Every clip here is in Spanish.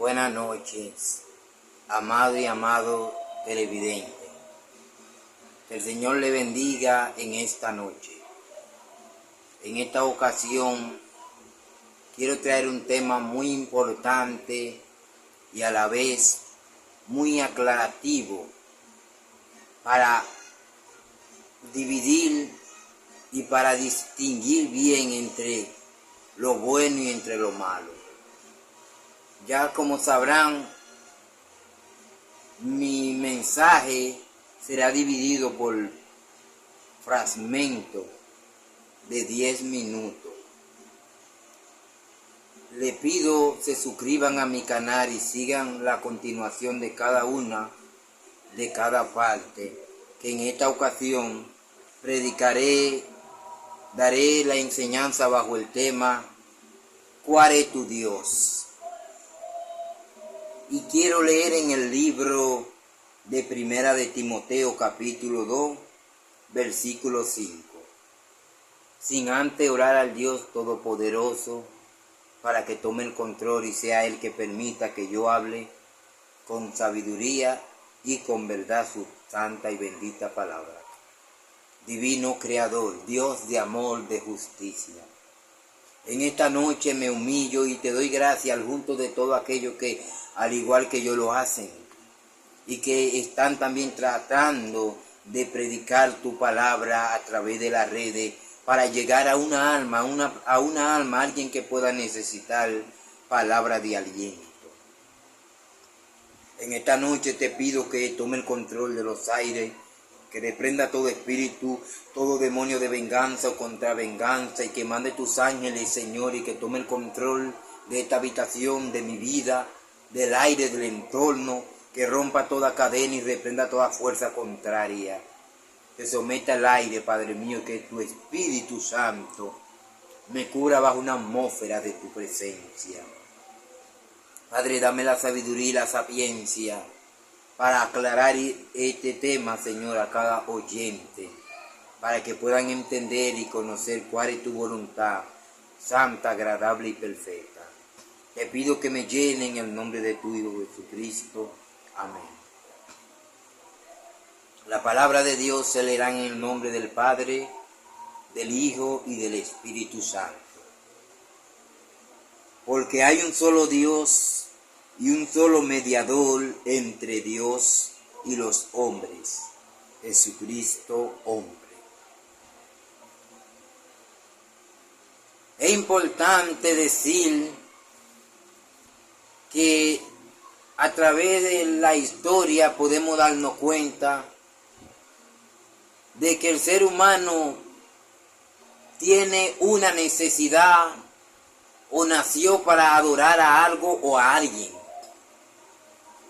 Buenas noches, amado y amado televidente. Que el Señor le bendiga en esta noche. En esta ocasión quiero traer un tema muy importante y a la vez muy aclarativo para dividir y para distinguir bien entre lo bueno y entre lo malo. Ya como sabrán, mi mensaje será dividido por fragmentos de 10 minutos. Le pido se suscriban a mi canal y sigan la continuación de cada una de cada parte, que en esta ocasión daré la enseñanza bajo el tema ¿cuál es tu Dios? Y quiero leer en el libro de Primera de Timoteo capítulo 2, versículo 5. Sin antes orar al Dios Todopoderoso para que tome el control y sea Él que permita que yo hable con sabiduría y con verdad su santa y bendita palabra. Divino Creador, Dios de amor, de justicia. En esta noche me humillo y te doy gracias al junto de todo aquello que al igual que yo lo hacen y que están también tratando de predicar tu palabra a través de las redes para llegar a una alma, alguien que pueda necesitar palabra de aliento. En esta noche te pido que tome el control de los aires, que reprenda todo espíritu, todo demonio de venganza o contra venganza y que mande tus ángeles, Señor, y que tome el control de esta habitación, de mi vida, del aire, del entorno, que rompa toda cadena y reprenda toda fuerza contraria. Que someta al aire, Padre mío, que tu Espíritu Santo me cubra bajo una atmósfera de tu presencia. Padre, dame la sabiduría y la sapiencia para aclarar este tema, Señor, a cada oyente, para que puedan entender y conocer cuál es tu voluntad, santa, agradable y perfecta. Te pido que me llenen en el nombre de tu Hijo Jesucristo. Amén. La palabra de Dios se leerá en el nombre del Padre, del Hijo y del Espíritu Santo. Porque hay un solo Dios y un solo mediador entre Dios y los hombres, Jesucristo hombre. Es importante decir que a través de la historia podemos darnos cuenta de que el ser humano tiene una necesidad o nació para adorar a algo o a alguien.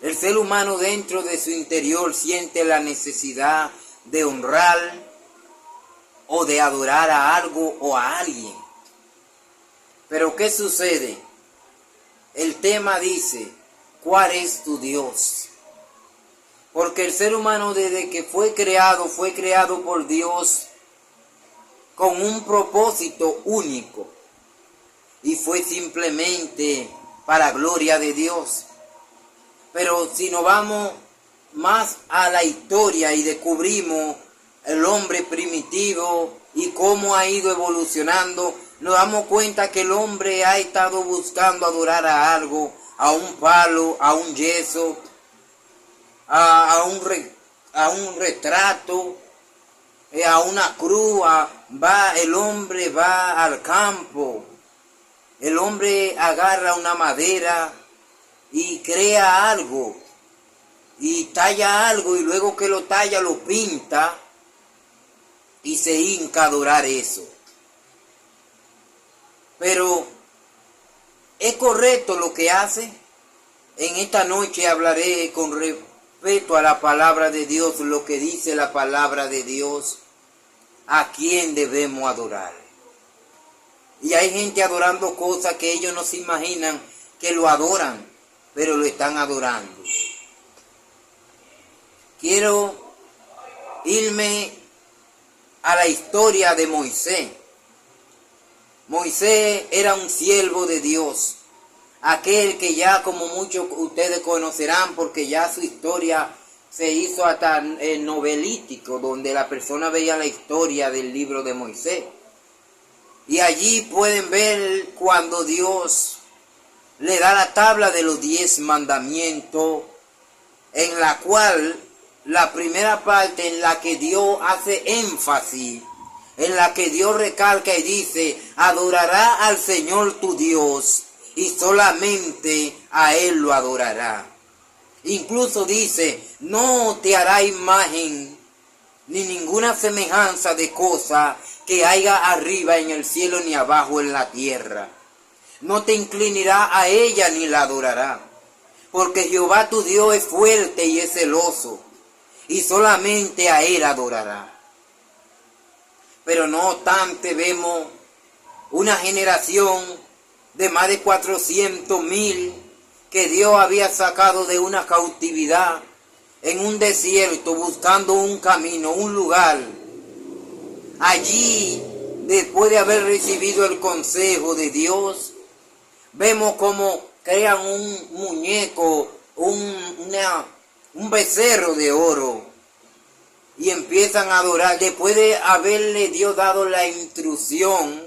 El ser humano dentro de su interior siente la necesidad de honrar o de adorar a algo o a alguien. Pero ¿qué sucede? El tema dice, ¿cuál es tu Dios? Porque el ser humano desde que fue creado por Dios con un propósito único. Y fue simplemente para gloria de Dios. Pero si nos vamos más a la historia y descubrimos el hombre primitivo y cómo ha ido evolucionando, nos damos cuenta que el hombre ha estado buscando adorar a algo, a un palo, a un yeso, a un retrato, a una cruz. El hombre va al campo, el hombre agarra una madera y crea algo, y talla algo, y luego que lo talla lo pinta y se hinca a adorar eso. Pero ¿es correcto lo que hace? En esta noche hablaré con respecto a la palabra de Dios, lo que dice la palabra de Dios, a quién debemos adorar. Y hay gente adorando cosas que ellos no se imaginan que lo adoran, pero lo están adorando. Quiero irme a la historia de Moisés. Moisés era un siervo de Dios. aquel que ya como muchos ustedes conocerán, porque ya su historia se hizo hasta novelístico, donde la persona veía la historia del libro de Moisés. Y allí pueden ver cuando Dios le da la tabla de los 10 mandamientos, en la cual la primera parte en la que Dios hace énfasis, en la que Dios recalca y dice: adorará al Señor tu Dios y solamente a Él lo adorará. Incluso dice: no te hará imagen ni ninguna semejanza de cosa que haya arriba en el cielo ni abajo en la tierra. No te inclinará a ella ni la adorará, porque Jehová tu Dios es fuerte y es celoso, y solamente a Él adorará. Pero no obstante, vemos una generación de más de 400,000 que Dios había sacado de una cautividad en un desierto, buscando un camino, un lugar. Allí, después de haber recibido el consejo de Dios, vemos cómo crean un muñeco, un becerro de oro, y empiezan a adorar. Después de haberle Dios dado la instrucción,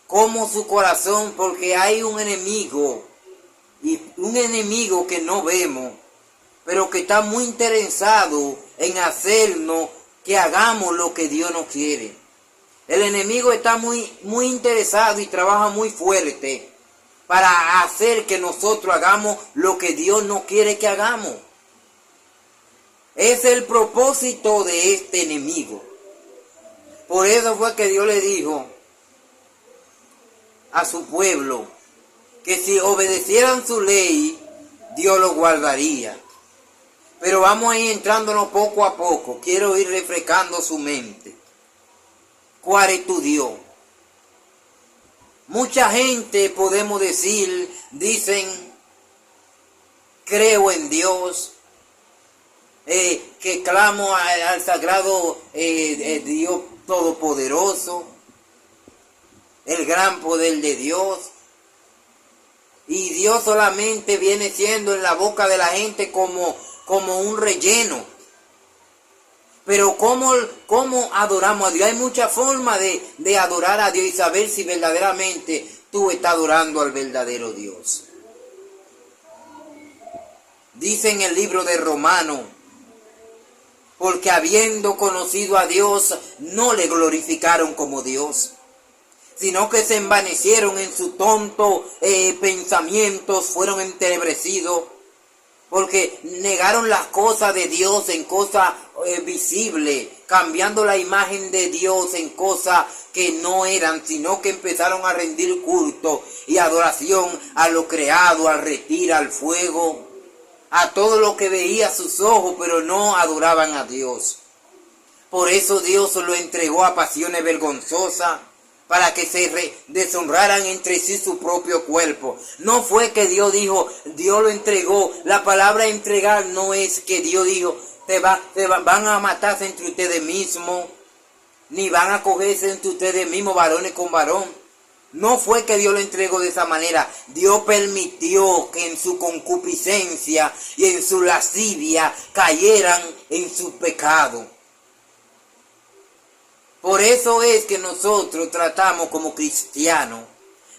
como su corazón, porque hay un enemigo, y un enemigo que no vemos, pero que está muy interesado en hacernos que hagamos lo que Dios no quiere. El enemigo está muy interesado y trabaja muy fuerte para hacer que nosotros hagamos lo que Dios no quiere que hagamos. Es el propósito de este enemigo. Por eso fue que Dios le dijo a su pueblo que si obedecieran su ley, Dios lo guardaría. Pero vamos a ir entrándonos poco a poco. Quiero ir refrescando su mente. ¿Cuál es tu Dios? Mucha gente, podemos decir, dicen: creo en Dios, que clamo al sagrado Dios Todopoderoso, el gran poder de Dios. Y Dios solamente viene siendo en la boca de la gente como un relleno. Pero ¿cómo adoramos a Dios? Hay muchas formas de adorar a Dios y saber si verdaderamente tú estás adorando al verdadero Dios. Dice en el libro de Romanos: porque habiendo conocido a Dios, no le glorificaron como Dios, sino que se envanecieron en sus tontos pensamientos, fueron entenebrecidos, porque negaron las cosas de Dios en cosas visibles, cambiando la imagen de Dios en cosas que no eran, sino que empezaron a rendir culto y adoración a lo creado, al retiro, al fuego, a todo lo que veía sus ojos, pero no adoraban a Dios. Por eso Dios lo entregó a pasiones vergonzosas, para que se deshonraran entre sí su propio cuerpo. No fue que Dios dijo, Dios lo entregó. La palabra entregar no es que Dios dijo, van a matarse entre ustedes mismos, ni van a cogerse entre ustedes mismos, varones con varón. No fue que Dios lo entregó de esa manera. Dios permitió que en su concupiscencia y en su lascivia cayeran en su pecado. Por eso es que nosotros tratamos como cristianos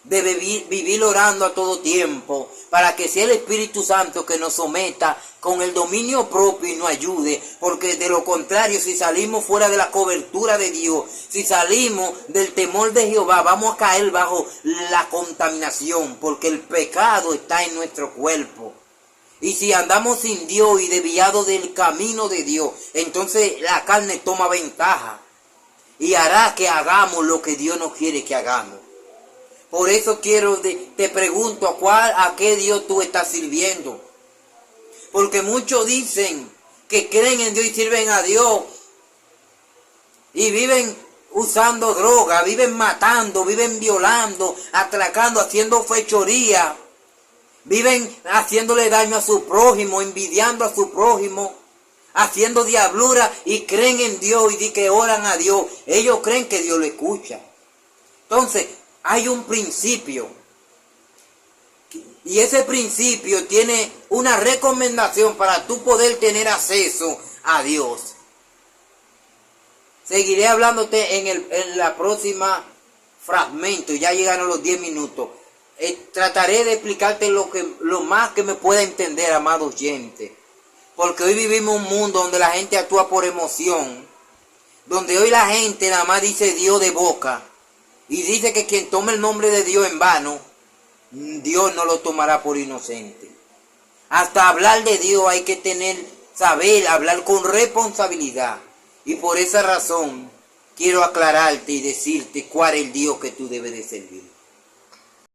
de vivir orando a todo tiempo, para que sea el Espíritu Santo que nos someta con el dominio propio y nos ayude, porque de lo contrario, si salimos fuera de la cobertura de Dios, si salimos del temor de Jehová, vamos a caer bajo la contaminación, porque el pecado está en nuestro cuerpo. Y si andamos sin Dios y desviados del camino de Dios, entonces la carne toma ventaja y hará que hagamos lo que Dios no quiere que hagamos. Por eso te pregunto, ¿a qué Dios tú estás sirviendo? Porque muchos dicen que creen en Dios y sirven a Dios, y viven usando droga, viven matando, viven violando, atracando, haciendo fechoría, viven haciéndole daño a su prójimo, envidiando a su prójimo, haciendo diablura, y creen en Dios y que oran a Dios. Ellos creen que Dios lo escucha. Entonces, hay un principio Y ese principio tiene una recomendación para tú poder tener acceso a Dios. Seguiré hablándote en la próxima fragmento. Ya llegaron los 10 minutos. Trataré de explicarte lo más que me pueda entender, amado oyente. Porque hoy vivimos un mundo donde la gente actúa por emoción. Donde hoy la gente nada más dice Dios de boca. Y dice que quien tome el nombre de Dios en vano, Dios no lo tomará por inocente. Hasta hablar de Dios hay que saber hablar con responsabilidad. Y por esa razón quiero aclararte y decirte cuál es el Dios que tú debes de servir.